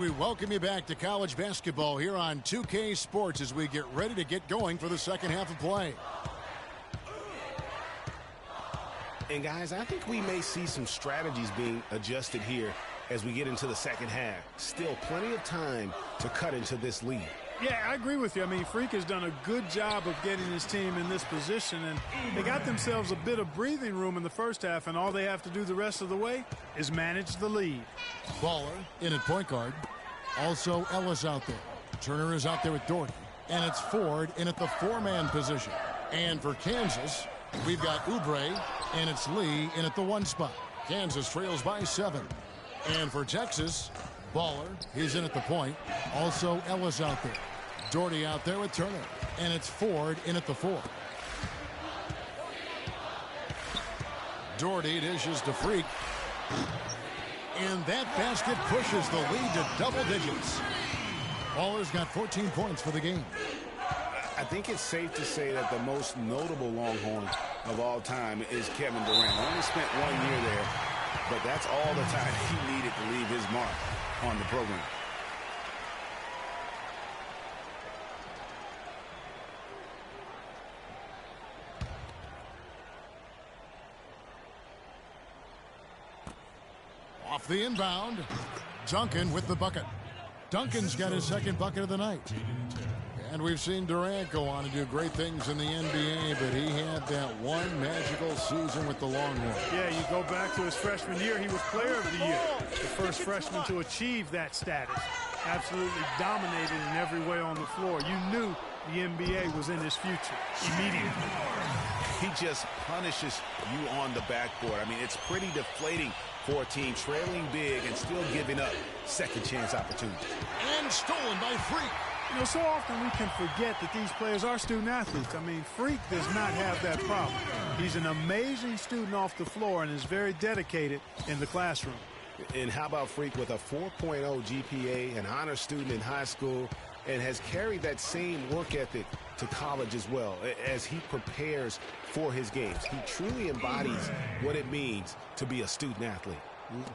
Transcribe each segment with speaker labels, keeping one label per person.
Speaker 1: We welcome you back to college basketball here on 2K Sports as we get ready to get going for the second half of play.
Speaker 2: And guys, I think we may see some strategies being adjusted here as we get into the second half. Still plenty of time to cut into this lead.
Speaker 3: Yeah, I agree with you. I mean, Freak has done a good job of getting his team in this position, and they got themselves a bit of breathing room in the first half, and all they have to do the rest of the way is manage the lead.
Speaker 1: Baller in at point guard. Also Ellis out there. Turner is out there with Doherty. And it's Ford in at the four-man position. And for Kansas, we've got Oubre, and it's Lee in at the one spot. Kansas trails by 7. And for Texas, Baller, he's in at the point. Also Ellis out there. Doherty out there with Turner. And it's Ford in at the 4. Doherty dishes to Freak. And that basket pushes the lead to double digits. Baller's got 14 points for the game.
Speaker 2: I think it's safe to say that the most notable Longhorn of all time is Kevin Durant. Only spent 1 year there, but that's all the time he needed to leave his mark on the program.
Speaker 1: Off the inbound, Duncan with the bucket. Duncan's got his second bucket of the night. And we've seen Durant go on and do great things in the NBA, but he had that one magical season with the Longhorns.
Speaker 3: Yeah, you go back to his freshman year, he was player of the year. The first freshman to achieve that status. Absolutely dominated in every way on the floor. You knew the NBA was in his future immediately.
Speaker 2: He just punishes you on the backboard. I mean, it's pretty deflating for a team trailing big and still giving up second chance opportunities.
Speaker 1: And stolen by Freak.
Speaker 3: You know, so often we can forget that these players are student athletes. I mean, Freak does not have that problem. He's an amazing student off the floor and is very dedicated in the classroom.
Speaker 2: And how about Freak with a 4.0 GPA, an honor student in high school, and has carried that same work ethic to college as well as he prepares for his games. He truly embodies what it means to be a student athlete.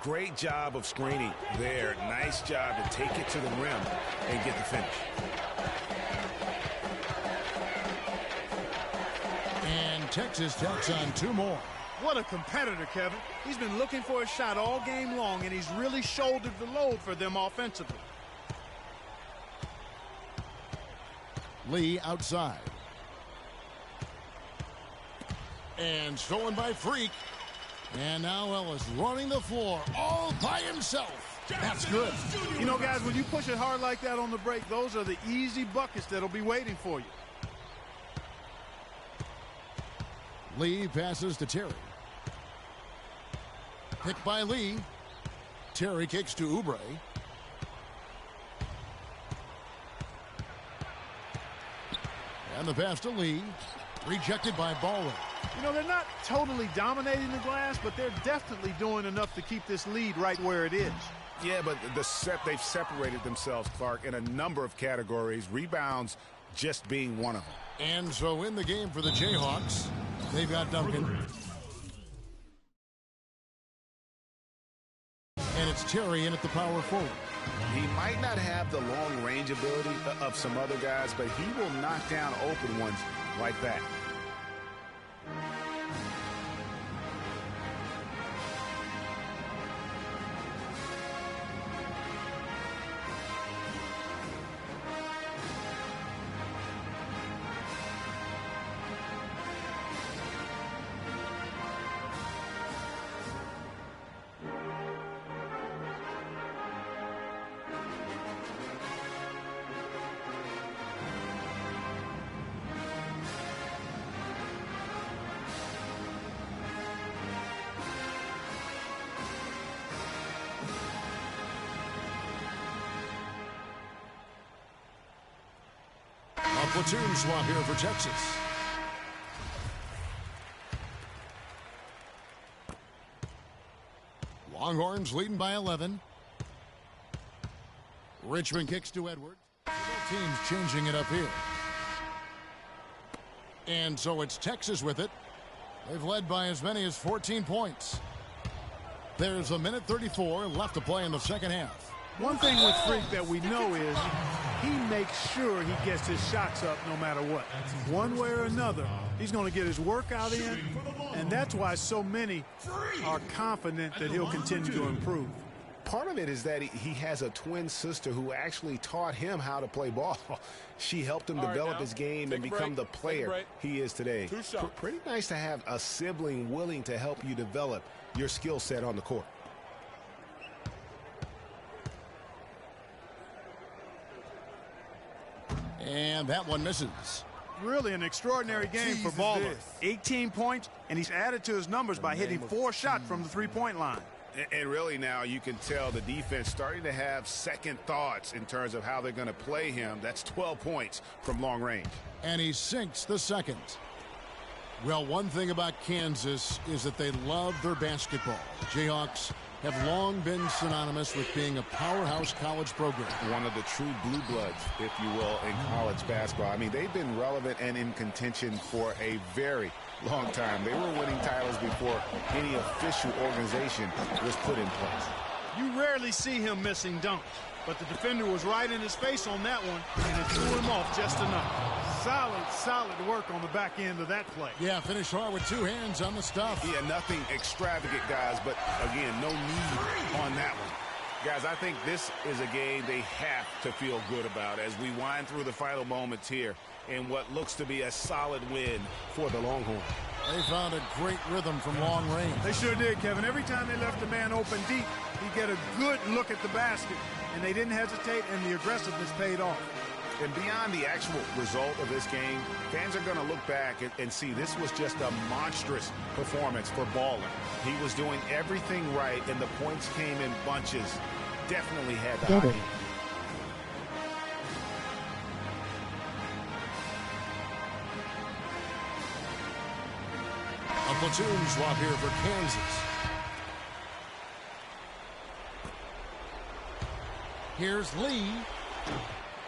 Speaker 2: Great job of screening there. Nice job to take it to the rim and get the finish.
Speaker 1: And Texas tacks on 2 more.
Speaker 3: What a competitor, Kevin. He's been looking for a shot all game long, and he's really shouldered the load for them offensively.
Speaker 1: Lee outside. And stolen by Freak. And now Ellis running the floor all by himself. That's good.
Speaker 3: You know, guys, when you push it hard like that on the break, those are the easy buckets that'll be waiting for you.
Speaker 1: Lee passes to Terry. Picked by Lee. Terry kicks to Oubre. And the pass to Lee. Rejected by Baller.
Speaker 3: You know, they're not totally dominating the glass, but they're definitely doing enough to keep this lead right where it is.
Speaker 2: Yeah, but they've separated themselves, Clark, in a number of categories. Rebounds just being one of them.
Speaker 1: And so in the game for the Jayhawks, they've got Duncan. And it's Terry in at the power forward.
Speaker 2: He might not have the long-range ability of some other guys, but he will knock down open ones like that.
Speaker 1: Platoon swap here for Texas. Longhorns leading by 11. Richmond kicks to Edwards. Both teams changing it up here. And so it's Texas with it. They've led by as many as 14 points. There's a minute 34 left to play in the second half.
Speaker 3: One thing with Freak that we know is he makes sure he gets his shots up no matter what. One way or another, he's going to get his workout in, and that's why so many are confident that he'll continue to improve.
Speaker 2: Part of it is that he has a twin sister who actually taught him how to play ball. She helped him develop his game and become the player he is today. Pretty nice to have a sibling willing to help you develop your skill set on the court.
Speaker 1: And that one misses.
Speaker 3: Really an extraordinary game for Baller. 18 points, and he's added to his numbers by hitting 4 shots from the three-point line.
Speaker 2: And really now you can tell the defense starting to have second thoughts in terms of how they're going to play him. That's 12 points from long range.
Speaker 1: And he sinks the second. Well, one thing about Kansas is that they love their basketball. The Jayhawks have long been synonymous with being a powerhouse college program.
Speaker 2: One of the true blue bloods, if you will, in college basketball. I mean, they've been relevant and in contention for a very long time. They were winning titles before any official organization was put in place.
Speaker 3: You rarely see him missing dunks, but the defender was right in his face on that one, and it threw him off just enough. Solid work on the back end of that play.
Speaker 1: Yeah, finish hard with 2 hands on the stuff.
Speaker 2: Yeah, nothing extravagant, guys, but again, no need on that one. Guys, I think this is a game they have to feel good about as we wind through the final moments here in what looks to be a solid win for the Longhorns.
Speaker 1: They found a great rhythm from long range.
Speaker 3: They sure did, Kevin. Every time they left the man open deep, he'd get a good look at the basket, and they didn't hesitate, and the aggressiveness paid off.
Speaker 2: And beyond the actual result of this game, fans are going to look back and see this was just a monstrous performance for Baller. He was doing everything right, and the points came in bunches. Definitely had the hockey.
Speaker 1: A platoon swap here for Kansas. Here's Lee.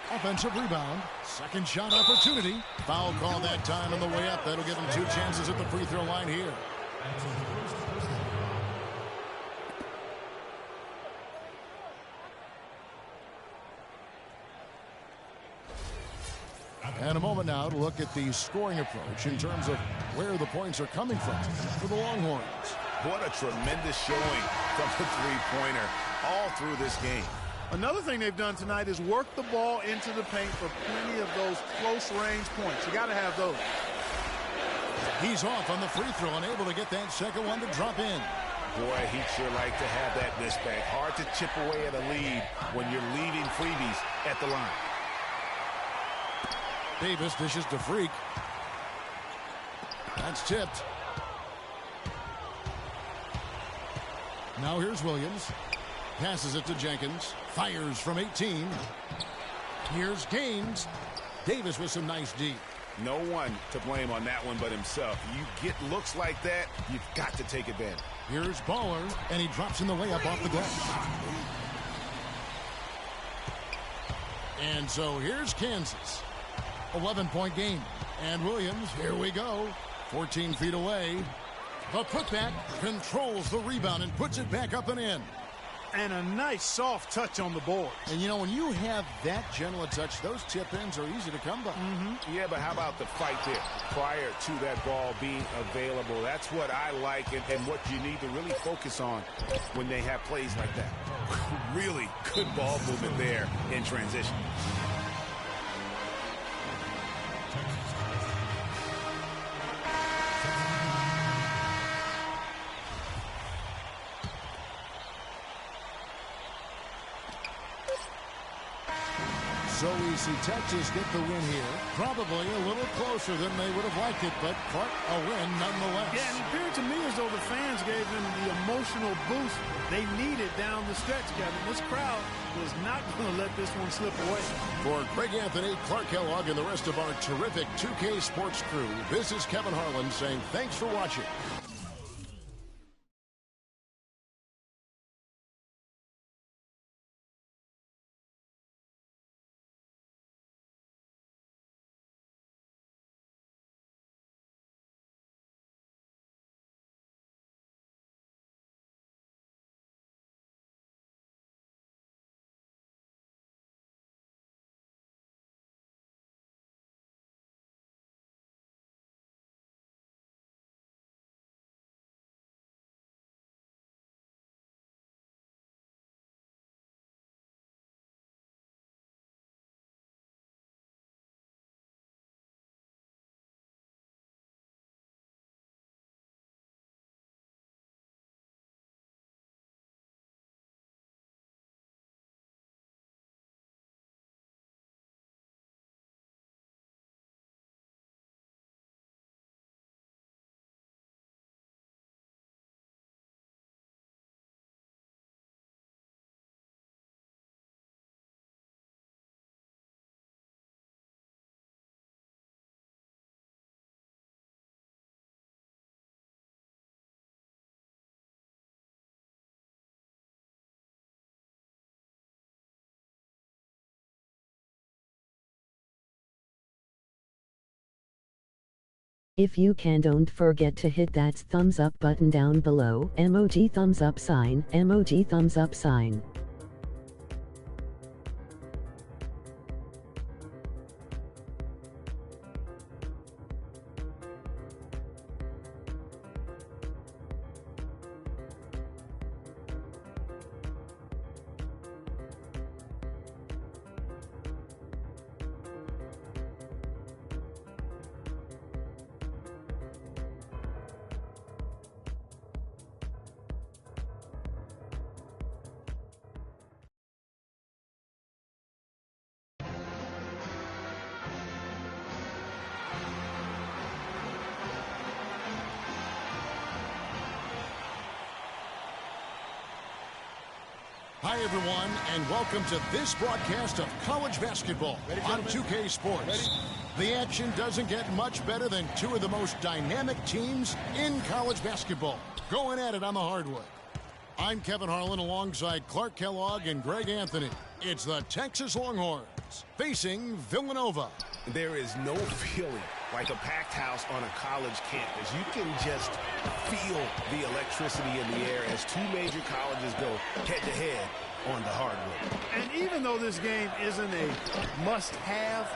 Speaker 1: Offensive rebound. Second shot opportunity. Foul call that time on the way up. That'll give him 2 chances at the free throw line here. And a moment now to look at the scoring approach in terms of where the points are coming from for the Longhorns.
Speaker 2: What a tremendous showing from the three-pointer all through this game.
Speaker 3: Another thing they've done tonight is work the ball into the paint for plenty of those close-range points. You got to have those.
Speaker 1: He's off on the free throw and able to get that second one to drop in.
Speaker 2: Boy, he'd sure like to have that miss back. Hard to chip away at a lead when you're leaving freebies at the line.
Speaker 1: Davis dishes to Freak. That's tipped. Now here's Williams. Passes it to Jenkins. Fires from 18. Here's Gaines. Davis with some nice D.
Speaker 2: No one to blame on that one but himself. You get looks like that, you've got to take advantage.
Speaker 1: Here's Baller, and he drops in the layup off the glass. And so here's Kansas. 11-point game. And Williams, here we go. 14 feet away. The putback controls the rebound and puts it back up and in.
Speaker 3: And a nice soft touch on the board.
Speaker 1: And you know, when you have that gentle a touch, those tip-ins are easy to come by.
Speaker 2: Yeah, but how about the fight there prior to that ball being available? That's what I like and what you need to really focus on when they have plays like that. Really good ball movement there in transition.
Speaker 1: So we see Texas get the win here. Probably a little closer than they would have liked it, but Clark, a win nonetheless.
Speaker 3: Yeah, and it appeared to me as though the fans gave them the emotional boost they needed down the stretch, Kevin. This crowd was not going to let this one slip away.
Speaker 1: For Craig Anthony, Clark Kellogg, and the rest of our terrific 2K Sports crew, this is Kevin Harlan saying thanks for watching.
Speaker 4: If you can, don't forget to hit that thumbs up button down below. Emoji thumbs up sign. Emoji thumbs up sign.
Speaker 1: Hi, everyone, and welcome to this broadcast of college basketball on 2K Sports. The action doesn't get much better than two of the most dynamic teams in college basketball going at it on the hardwood. I'm Kevin Harlan alongside Clark Kellogg and Greg Anthony. It's the Texas Longhorns facing Villanova.
Speaker 2: There is no feeling like a packed house on a college campus. You can just feel the electricity in the air as two major colleges go head-to-head on the hardwood.
Speaker 3: And even though this game isn't a must-have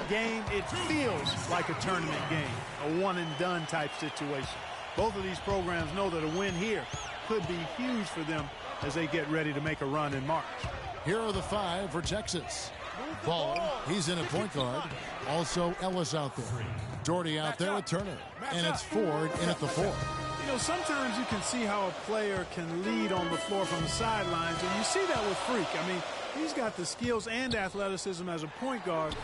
Speaker 3: game, it feels like a tournament game, a one-and-done type situation. Both of these programs know that a win here could be huge for them as they get ready to make a run in March.
Speaker 1: Here are the five for Texas. Ball, he's in a point guard. Also Ellis out there. Doherty out there with Turner. And it's Ford in at the 4.
Speaker 3: You know, sometimes you can see how a player can lead on the floor from the sidelines, and you see that with Freak. I mean, he's got the skills and athleticism as a point guard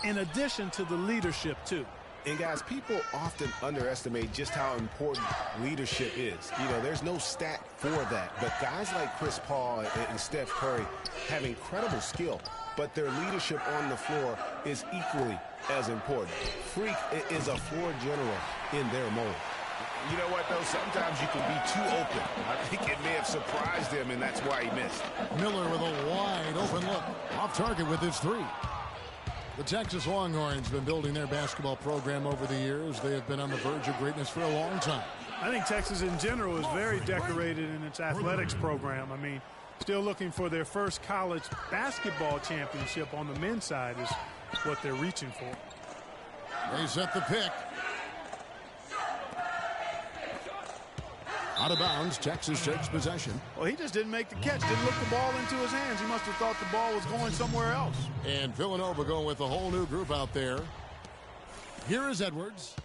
Speaker 3: in addition to the leadership, too.
Speaker 2: And, guys, people often underestimate just how important leadership is. You know, there's no stat for that. But guys like Chris Paul and Steph Curry have incredible skill, but their leadership on the floor is equally as important. Freak is a floor general in their mold. You know what, though? Sometimes you can be too open. I think it may have surprised him, and that's why he missed.
Speaker 1: Miller with a wide open look. Off target with his 3. The Texas Longhorns have been building their basketball program over the years. They have been on the verge of greatness for a long time.
Speaker 3: I think Texas in general is very decorated in its athletics program. I mean, still looking for their first college basketball championship on the men's side is what they're reaching for.
Speaker 1: They set the pick. Out of bounds, Texas takes possession.
Speaker 3: Well, he just didn't make the catch, didn't look the ball into his hands. He must have thought the ball was going somewhere else.
Speaker 1: And Villanova going with a whole new group out there. Here is Edwards.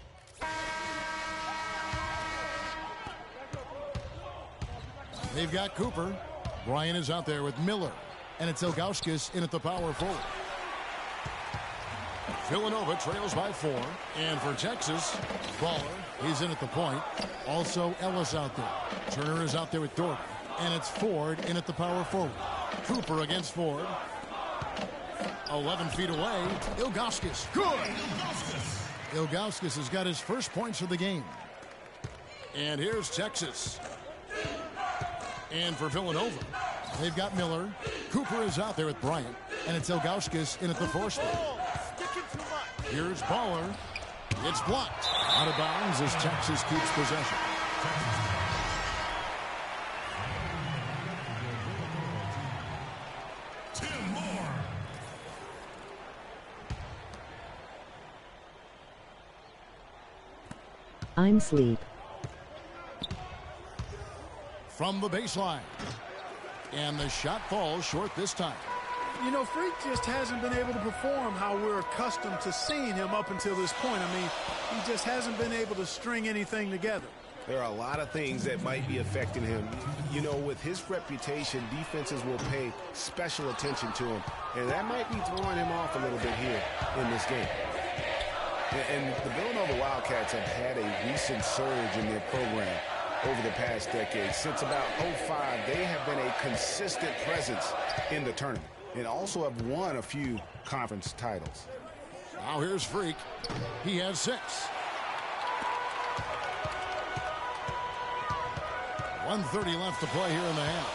Speaker 1: They've got Cooper. Bryant is out there with Miller. And it's Ilgauskas in at the power forward. Villanova trails by 4. And for Texas, Baller, he's in at the point. Also Ellis out there. Turner is out there with Doherty. And it's Ford in at the power forward. Cooper against Ford. 11 feet away. Ilgauskas. Good. Ilgauskas has got his first points of the game. And here's Texas. And for Villanova, they've got Miller. Cooper is out there with Bryant. And it's Ilgauskas in at the 4 spot. Here's Baller. It's blocked. Out of bounds as Texas keeps possession.
Speaker 4: I'm sleep.
Speaker 1: From the baseline. And the shot falls short this time.
Speaker 3: You know, Freak just hasn't been able to perform how we're accustomed to seeing him up until this point. I mean, he just hasn't been able to string anything together.
Speaker 2: There are a lot of things that might be affecting him. You know, with his reputation, defenses will pay special attention to him. And that might be throwing him off a little bit here in this game. And the Villanova Wildcats have had a recent surge in their program over the past decade. Since about 05, they have been a consistent presence in the tournament and also have won a few conference titles.
Speaker 1: Now here's Freak. He has 6. 1:30 left to play here in the half.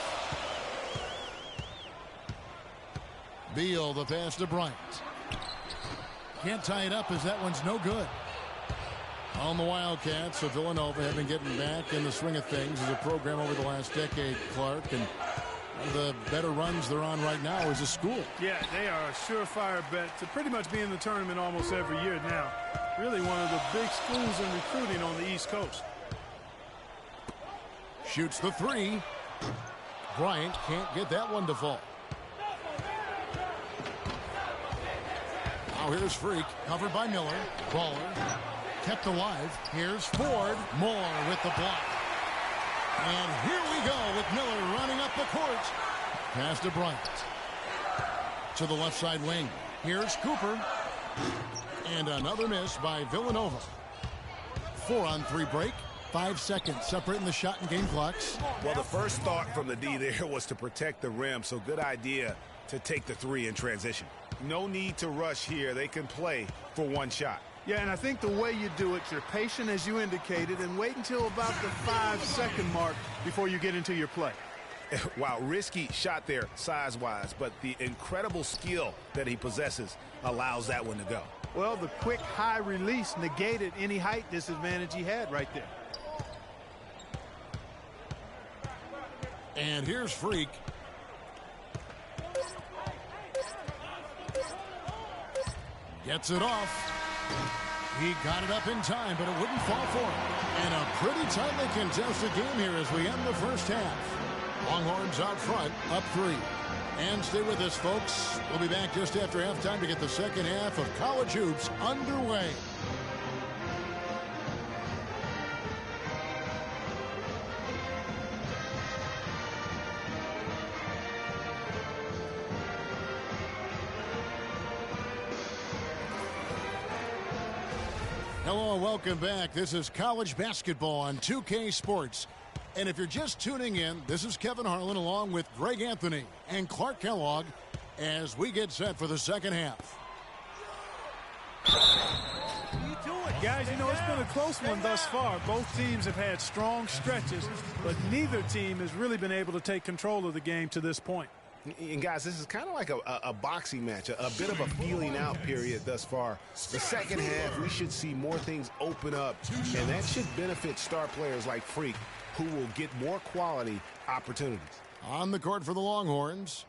Speaker 1: Beal, the pass to Bryant. Can't tie it up as that one's no good. On the Wildcats of Villanova have been getting back in the swing of things as a program over the last decade, Clark. And one of the better runs they're on right now is a school.
Speaker 3: Yeah, they are a surefire bet to pretty much be in the tournament almost every year now. Really one of the big schools in recruiting on the East Coast.
Speaker 1: Shoots the three. Bryant can't get that one to fall. Now here's Freak, covered by Miller. Baller, kept alive. Here's Ford. Moore with the block. And here we go with Miller running up the court. Pass to Bryant. To the left side wing. Here's Cooper. And another miss by Villanova. 4-on-3 break. 5 seconds separating the shot and game clocks.
Speaker 2: Well, the first thought from the D there was to protect the rim, so good idea to take the three in transition. No need to rush here. They can play for one shot.
Speaker 3: Yeah, and I think the way you do it, you're patient as you indicated and wait until about the 5-second mark before you get into your play.
Speaker 2: Wow, risky shot there size-wise, but the incredible skill that he possesses allows that one to go.
Speaker 3: Well, the quick high release negated any height disadvantage he had right there.
Speaker 1: And here's Freak. Gets it off. He got it up in time, but it wouldn't fall for him. And a pretty tightly contested game here as we end the first half. Longhorns out front, up 3. And stay with us, folks. We'll be back just after halftime to get the second half of college hoops underway. Hello and welcome back. This is college basketball on 2K Sports. And if you're just tuning in, this is Kevin Harlan along with Greg Anthony and Clark Kellogg as we get set for the second half.
Speaker 3: Guys, you know, it's been a close one thus far. Both teams have had strong stretches, but neither team has really been able to take control of the game to this point.
Speaker 2: And guys, this is kind of like a boxing match, a bit of a feeling out period thus far. The second half, we should see more things open up, and that should benefit star players like Freak, who will get more quality opportunities.
Speaker 1: On the court for the Longhorns,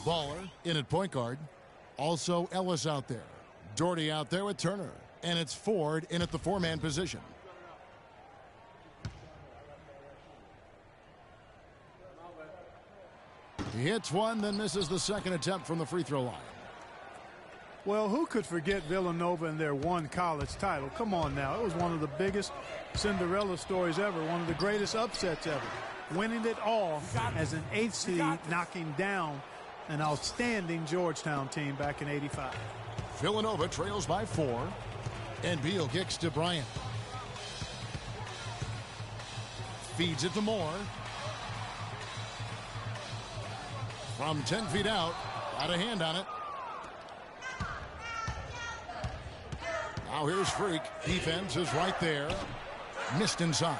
Speaker 1: Baller in at point guard. Also Ellis out there. Doherty out there with Turner. And it's Ford in at the 4-man position. He hits one, then misses the second attempt from the free throw line.
Speaker 3: Well, who could forget Villanova and their one college title? Come on now. It was one of the biggest Cinderella stories ever, one of the greatest upsets ever. Winning it all as an 8th seed, knocking down an outstanding Georgetown team back in '85.
Speaker 1: Villanova trails by 4. And Beal kicks to Bryant. Feeds it to Moore. From 10 feet out, got a hand on it. Now here's Freak. Defense is right there. Missed inside.